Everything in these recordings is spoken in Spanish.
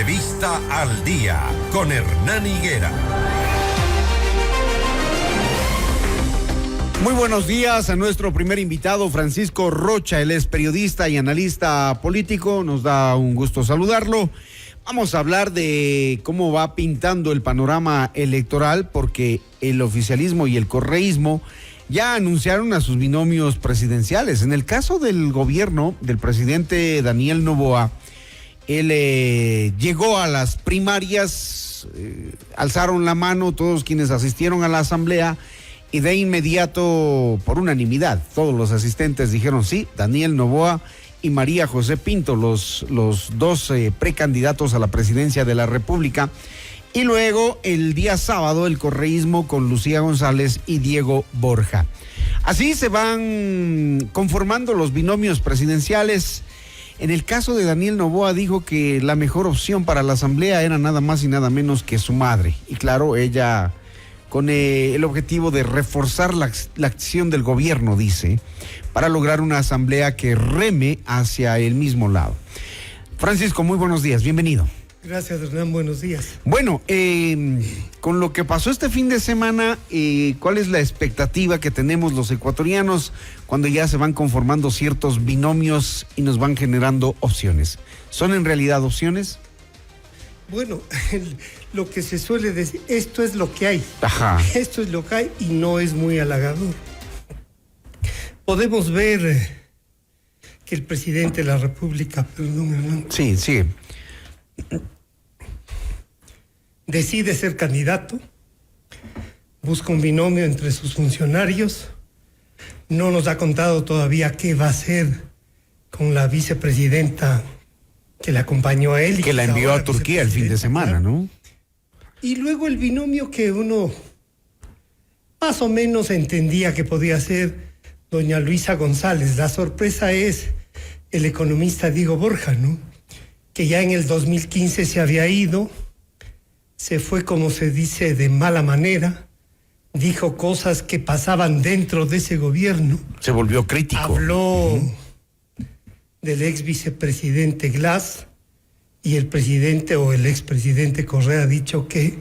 Entrevista al Día con Hernán Higuera. Muy buenos días a nuestro primer invitado, Francisco Rocha. Él es periodista y analista político. Nos da un gusto saludarlo. Vamos a hablar de cómo va pintando el panorama electoral, porque el oficialismo y el correísmo ya anunciaron a sus binomios presidenciales. En el caso del gobierno del presidente Daniel Noboa, él llegó a las primarias, alzaron la mano todos quienes asistieron a la asamblea y de inmediato, por unanimidad, todos los asistentes dijeron sí, Daniel Noboa y María José Pinto, los dos precandidatos a la presidencia de la República. Y luego el día sábado el correísmo con Lucía González y Diego Borja. Así se van conformando los binomios presidenciales. En el caso de Daniel Noboa dijo que la mejor opción para la asamblea era nada más y nada menos que su madre. Y claro, ella con el objetivo de reforzar la acción del gobierno, dice, para lograr una asamblea que reme hacia el mismo lado. Francisco, muy buenos días, bienvenido. Gracias, Hernán, buenos días. Bueno, con lo que pasó este fin de semana, ¿cuál es la expectativa que tenemos los ecuatorianos cuando ya se van conformando ciertos binomios y nos van generando opciones? ¿Son en realidad opciones? Bueno, lo que se suele decir, esto es lo que hay. Ajá. Esto es lo que hay y no es muy halagador. Podemos ver que el presidente de la República, perdón, Hernán, sí, decide ser candidato, busca un binomio entre sus funcionarios, no nos ha contado todavía qué va a hacer con la vicepresidenta que le acompañó a él. Y que la envió a Turquía el fin de semana, ¿no? Y luego el binomio que uno más o menos entendía que podía ser doña Luisa González. La sorpresa es el economista Diego Borja, ¿no? Que ya en el 2015 se había ido, se fue, como se dice, de mala manera, dijo cosas que pasaban dentro de ese gobierno. Se volvió crítico. Habló del ex vicepresidente Glass, y el presidente o el expresidente Correa ha dicho que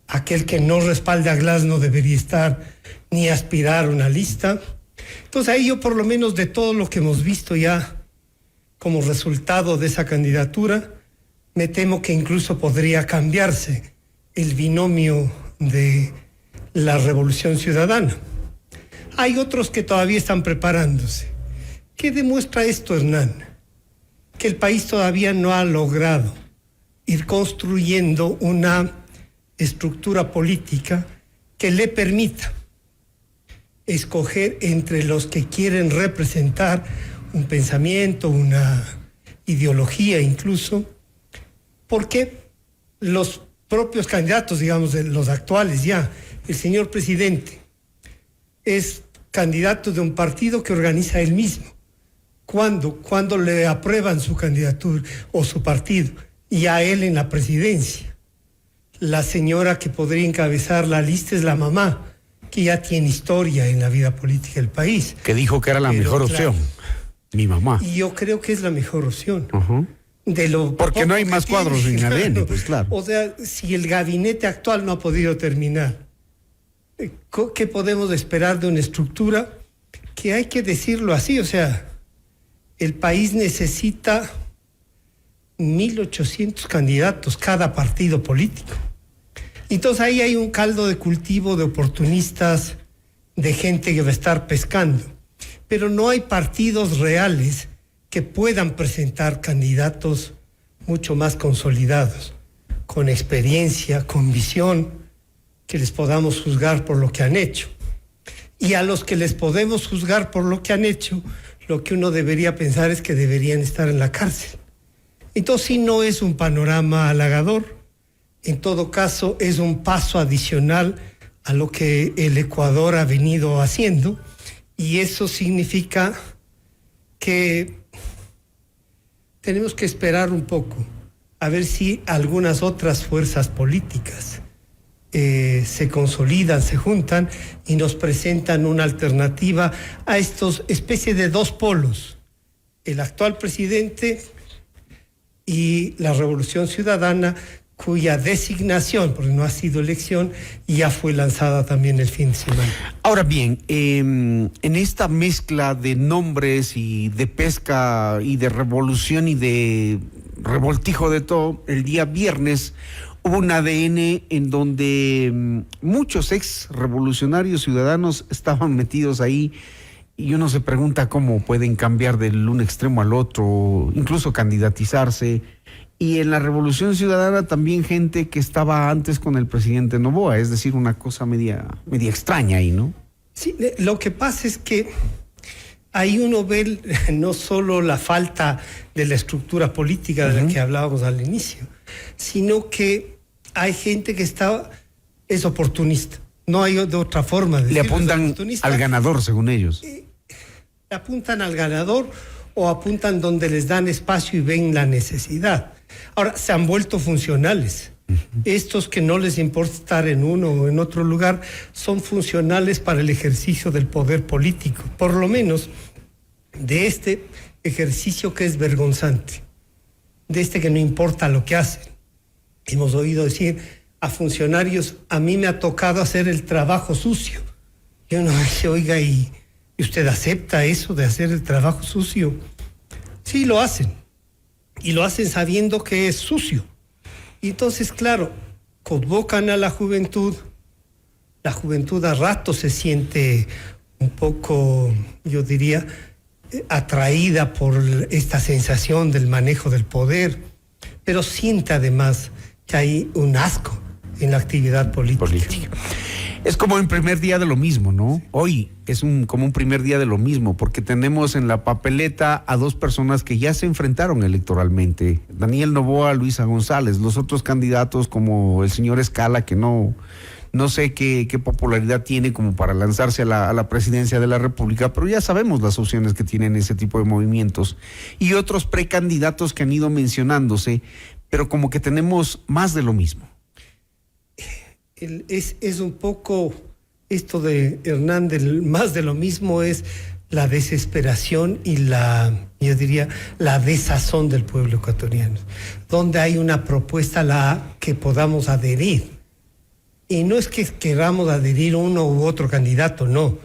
aquel que no respalde a Glass no debería estar ni aspirar a una lista. Entonces ahí yo, por lo menos de todo lo que hemos visto ya como resultado de esa candidatura, me temo que incluso podría cambiarse el binomio de la Revolución Ciudadana. Hay otros que todavía están preparándose. ¿Qué demuestra esto, Hernán? Que el país todavía no ha logrado ir construyendo una estructura política que le permita escoger entre los que quieren representar un pensamiento, una ideología incluso, porque los propios candidatos, digamos, los actuales ya, el señor presidente es candidato de un partido que organiza él mismo. Cuando le aprueban su candidatura o su partido y a él en la presidencia. La señora que podría encabezar la lista es la mamá, que ya tiene historia en la vida política del país. Que dijo que era la mejor opción, mi mamá. Y yo creo que es la mejor opción. Uh-huh. Porque no hay más cuadros en ADN, pues claro. O sea, si el gabinete actual no ha podido terminar, ¿qué podemos esperar de una estructura que hay que decirlo así? O sea, el país necesita 1.800 candidatos, cada partido político. Entonces ahí hay un caldo de cultivo de oportunistas, de gente que va a estar pescando. Pero no hay partidos reales que puedan presentar candidatos mucho más consolidados, con experiencia, con visión, que les podamos juzgar por lo que han hecho. Y a los que les podemos juzgar por lo que han hecho, lo que uno debería pensar es que deberían estar en la cárcel. Entonces, sí, no es un panorama halagador. En todo caso, es un paso adicional a lo que el Ecuador ha venido haciendo, y eso significa que tenemos que esperar un poco a ver si algunas otras fuerzas políticas se consolidan, se juntan y nos presentan una alternativa a estos especie de dos polos. El actual presidente y la Revolución Ciudadana, cuya designación, porque no ha sido elección, ya fue lanzada también el fin de semana. Ahora bien, en esta mezcla de nombres y de pesca y de revolución y de revoltijo de todo, el día viernes hubo un ADN en donde muchos ex revolucionarios ciudadanos estaban metidos ahí, y uno se pregunta cómo pueden cambiar del un extremo al otro, incluso candidatizarse. Y en la Revolución Ciudadana también gente que estaba antes con el presidente Noboa, es decir, una cosa media extraña ahí, ¿no? Sí, lo que pasa es que ahí uno ve no solo la falta de la estructura política de la que hablábamos al inicio, sino que hay gente que es oportunista. No hay de otra forma de decirlo. Le apuntan al ganador, según ellos. Le apuntan al ganador o apuntan donde les dan espacio y ven la necesidad. Ahora, se han vuelto funcionales. Estos que no les importa estar en uno o en otro lugar son funcionales para el ejercicio del poder político, por lo menos de este ejercicio que es vergonzante, de este que no importa lo que hacen. Hemos oído decir a funcionarios, a mí me ha tocado hacer el trabajo sucio. Y uno dice, oiga, ¿y usted acepta eso de hacer el trabajo sucio? Sí, lo hacen. Y lo hacen sabiendo que es sucio. Y entonces, claro, convocan a la juventud. La juventud a rato se siente un poco, yo diría, atraída por esta sensación del manejo del poder, pero siente además que hay un asco en la actividad política. Es como el primer día de lo mismo, ¿no? Hoy es como un primer día de lo mismo, porque tenemos en la papeleta a dos personas que ya se enfrentaron electoralmente, Daniel Noboa, Luisa González. Los otros candidatos, como el señor Escala, que no sé qué popularidad tiene como para lanzarse a la presidencia de la República, pero ya sabemos las opciones que tienen ese tipo de movimientos, y otros precandidatos que han ido mencionándose, pero como que tenemos más de lo mismo. Es un poco esto de Hernández, más de lo mismo es la desesperación y yo diría, la desazón del pueblo ecuatoriano, donde hay una propuesta a la que podamos adherir. Y no es que queramos adherir uno u otro candidato, no.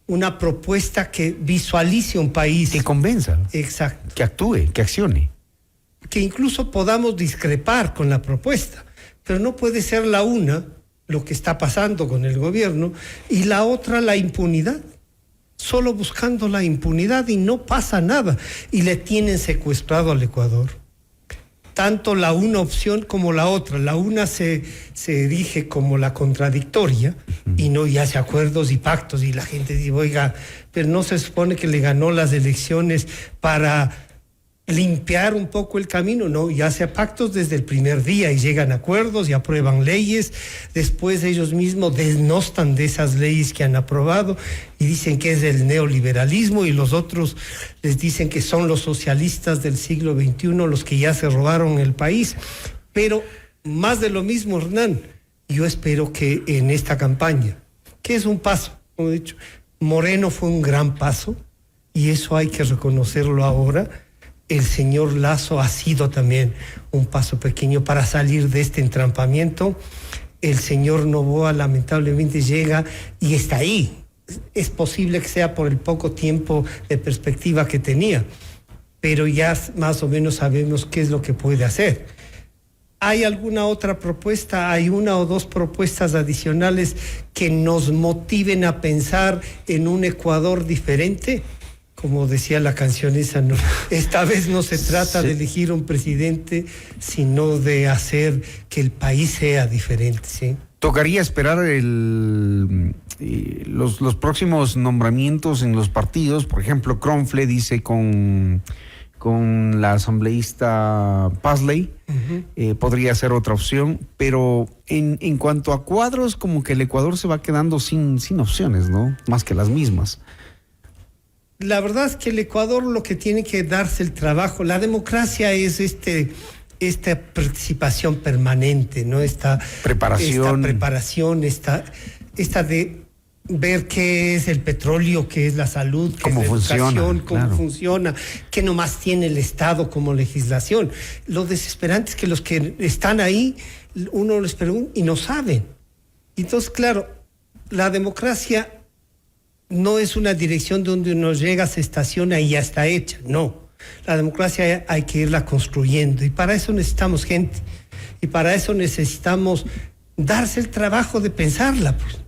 Una propuesta que visualice un país. Que convenza. Exacto. Que actúe, que accione. Que incluso podamos discrepar con la propuesta, pero no puede ser la una lo que está pasando con el gobierno y la otra la impunidad, solo buscando la impunidad y no pasa nada y le tienen secuestrado al Ecuador. Tanto la una opción como la otra, la una se erige como la contradictoria y no y hace acuerdos y pactos y la gente dice, oiga, pero no se supone que le ganó las elecciones para limpiar un poco el camino, no, y hace pactos desde el primer día y llegan a acuerdos y aprueban leyes, después ellos mismos desnostan de esas leyes que han aprobado y dicen que es el neoliberalismo y los otros les dicen que son los socialistas del siglo XXI los que ya se robaron el país, pero más de lo mismo, Hernán. Yo espero que en esta campaña, que es un paso, como he dicho, Moreno fue un gran paso y eso hay que reconocerlo ahora. El señor Lasso ha sido también un paso pequeño para salir de este entrampamiento. El señor Noboa lamentablemente llega y está ahí. Es posible que sea por el poco tiempo de perspectiva que tenía, pero ya más o menos sabemos qué es lo que puede hacer. ¿Hay alguna otra propuesta? ¿Hay una o dos propuestas adicionales que nos motiven a pensar en un Ecuador diferente? Como decía la canción esa, ¿no? Esta vez no se trata de elegir un presidente, sino de hacer que el país sea diferente, ¿sí? Tocaría esperar los próximos nombramientos en los partidos. Por ejemplo, Cronfle dice con la asambleísta Pazley, podría ser otra opción, pero en cuanto a cuadros, como que el Ecuador se va quedando sin opciones, ¿no? Más que las mismas. La verdad es que el Ecuador lo que tiene que darse el trabajo, la democracia es esta participación permanente, ¿no? Esta preparación, esta de ver qué es el petróleo, qué es la salud, qué cómo es la funciona, educación, cómo claro. funciona, qué nomás tiene el Estado como legislación. Lo desesperante es que los que están ahí, uno les pregunta y no saben. Entonces, claro, la democracia no es una dirección donde uno llega, se estaciona y ya está hecha, no. La democracia hay que irla construyendo y para eso necesitamos gente y para eso necesitamos darse el trabajo de pensarla, pues,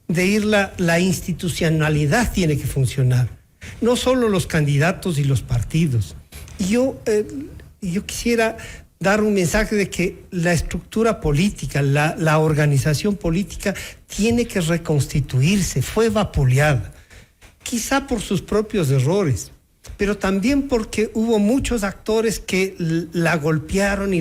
de irla, la institucionalidad tiene que funcionar, no solo los candidatos y los partidos. Y yo quisiera dar un mensaje de que la estructura política, la organización política tiene que reconstituirse, fue vapuleada, quizá por sus propios errores, pero también porque hubo muchos actores que la golpearon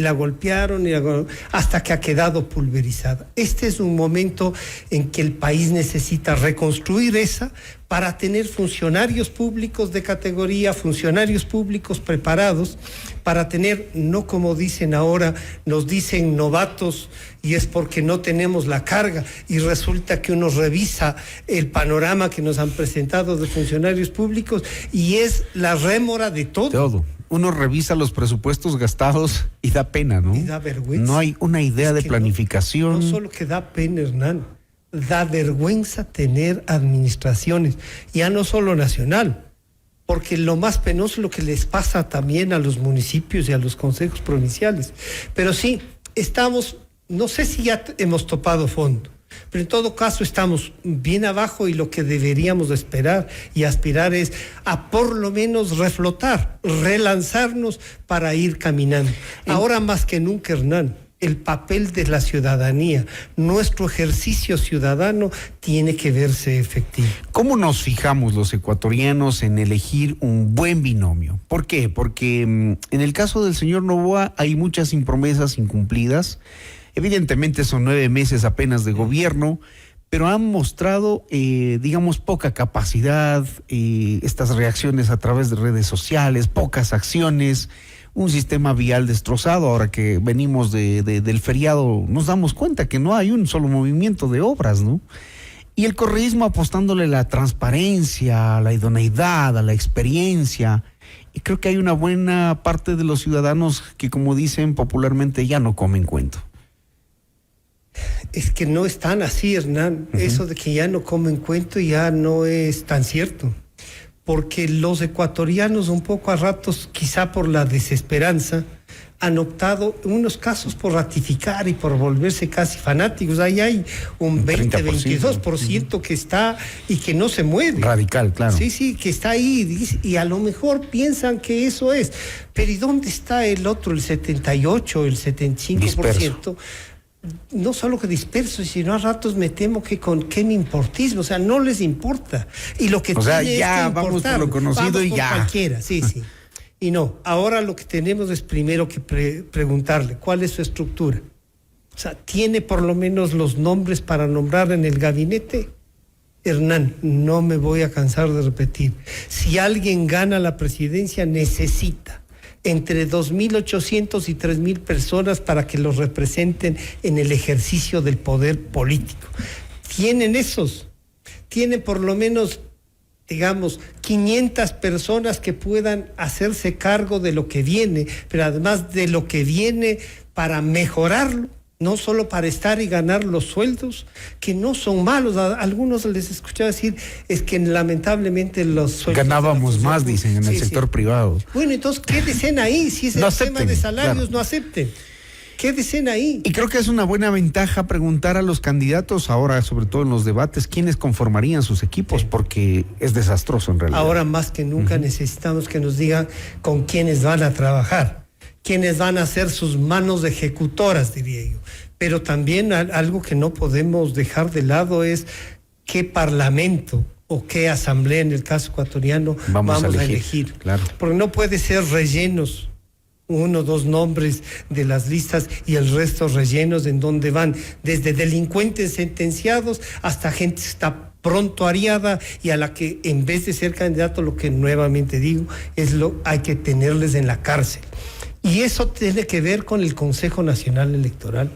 hasta que ha quedado pulverizada. Este es un momento en que el país necesita reconstruir esa para tener funcionarios públicos de categoría, funcionarios públicos preparados, para tener, no como dicen ahora, nos dicen novatos y es porque no tenemos la carga y resulta que uno revisa el panorama que nos han presentado de funcionarios públicos y es la rémora de todo. Todo. Uno revisa los presupuestos gastados y da pena, ¿no? Y da vergüenza. No hay una idea de planificación. No solo que da pena, Hernán, da vergüenza tener administraciones, ya no solo nacional, porque lo más penoso es lo que les pasa también a los municipios y a los consejos provinciales. Pero sí, estamos, no sé si ya hemos topado fondo, pero en todo caso estamos bien abajo y lo que deberíamos esperar y aspirar es a por lo menos reflotar, relanzarnos para ir caminando. Ahora más que nunca, Hernán, el papel de la ciudadanía, nuestro ejercicio ciudadano tiene que verse efectivo. ¿Cómo nos fijamos los ecuatorianos en elegir un buen binomio? ¿Por qué? Porque en el caso del señor Noboa hay muchas promesas incumplidas. Evidentemente son 9 meses apenas de gobierno, pero han mostrado, digamos, poca capacidad, estas reacciones a través de redes sociales, pocas acciones, un sistema vial destrozado. Ahora que venimos del feriado, nos damos cuenta que no hay un solo movimiento de obras, ¿no? Y el correísmo apostándole a la transparencia, a la idoneidad, a la experiencia. Y creo que hay una buena parte de los ciudadanos que, como dicen popularmente, ya no comen cuento. Es que no es tan así, Hernán. Eso de que ya no comen cuento ya no es tan cierto. Porque los ecuatorianos un poco a ratos, quizá por la desesperanza, han optado en unos casos por ratificar y por volverse casi fanáticos. Ahí hay un 20-22% que está y que no se mueve. Radical, claro. Sí, que está ahí y a lo mejor piensan que eso es. Pero ¿y dónde está el otro, el 78, el 75%? Disperso. No solo que disperso, sino a ratos me temo que con qué me importismo, o sea, no les importa. Y lo que tiene ya es que vamos importar, por lo conocido vamos y por ya. Cualquiera, sí. Y no, ahora lo que tenemos es primero que preguntarle cuál es su estructura. O sea, ¿tiene por lo menos los nombres para nombrar en el gabinete? Hernán, no me voy a cansar de repetir. Si alguien gana la presidencia, necesita entre 2.800 y 3.000 personas para que los representen en el ejercicio del poder político. ¿Tienen esos? ¿Tienen por lo menos, digamos, 500 personas que puedan hacerse cargo de lo que viene, pero además de lo que viene para mejorarlo? No solo para estar y ganar los sueldos, que no son malos. A algunos les escuché decir, es que lamentablemente los sueldos... Ganábamos más, dicen, en el sector privado. Bueno, entonces quédense ahí, si es el tema de salarios, claro. No acepten. Quédense ahí. Y creo que es una buena ventaja preguntar a los candidatos ahora, sobre todo en los debates, quiénes conformarían sus equipos, porque es desastroso en realidad. Ahora más que nunca necesitamos que nos digan con quiénes van a trabajar, quiénes van a ser sus manos ejecutoras, diría yo. Pero también algo que no podemos dejar de lado es qué parlamento o qué asamblea, en el caso ecuatoriano, vamos a elegir. Claro. Porque no puede ser rellenos, 1 o 2 nombres de las listas y el resto rellenos, en donde van desde delincuentes sentenciados hasta gente que está pronto ariada y a la que en vez de ser candidato, lo que nuevamente digo es hay que tenerles en la cárcel. Y eso tiene que ver con el Consejo Nacional Electoral,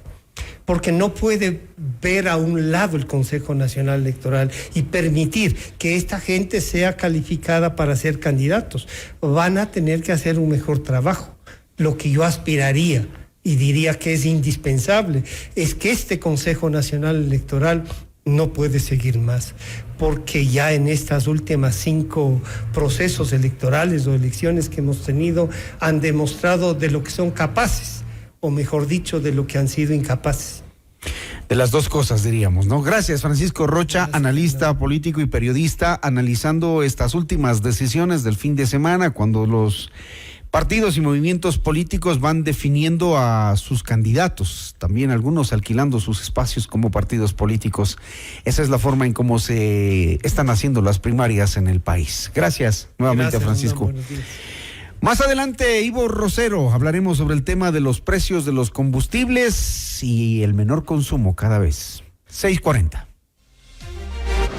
porque no puede ver a un lado el Consejo Nacional Electoral y permitir que esta gente sea calificada para ser candidatos. Van a tener que hacer un mejor trabajo. Lo que yo aspiraría y diría que es indispensable es que este Consejo Nacional Electoral no puede seguir más, porque ya en estas últimas 5 procesos electorales o elecciones que hemos tenido han demostrado de lo que son capaces, o mejor dicho, de lo que han sido incapaces. De las dos cosas, diríamos, ¿no? Gracias, Francisco Rocha, analista político y periodista, analizando estas últimas decisiones del fin de semana, cuando los partidos y movimientos políticos van definiendo a sus candidatos, también algunos alquilando sus espacios como partidos políticos. Esa es la forma en cómo se están haciendo las primarias en el país. Gracias nuevamente, Francisco. Más adelante, Ivo Rosero, hablaremos sobre el tema de los precios de los combustibles y el menor consumo cada vez. 6:40.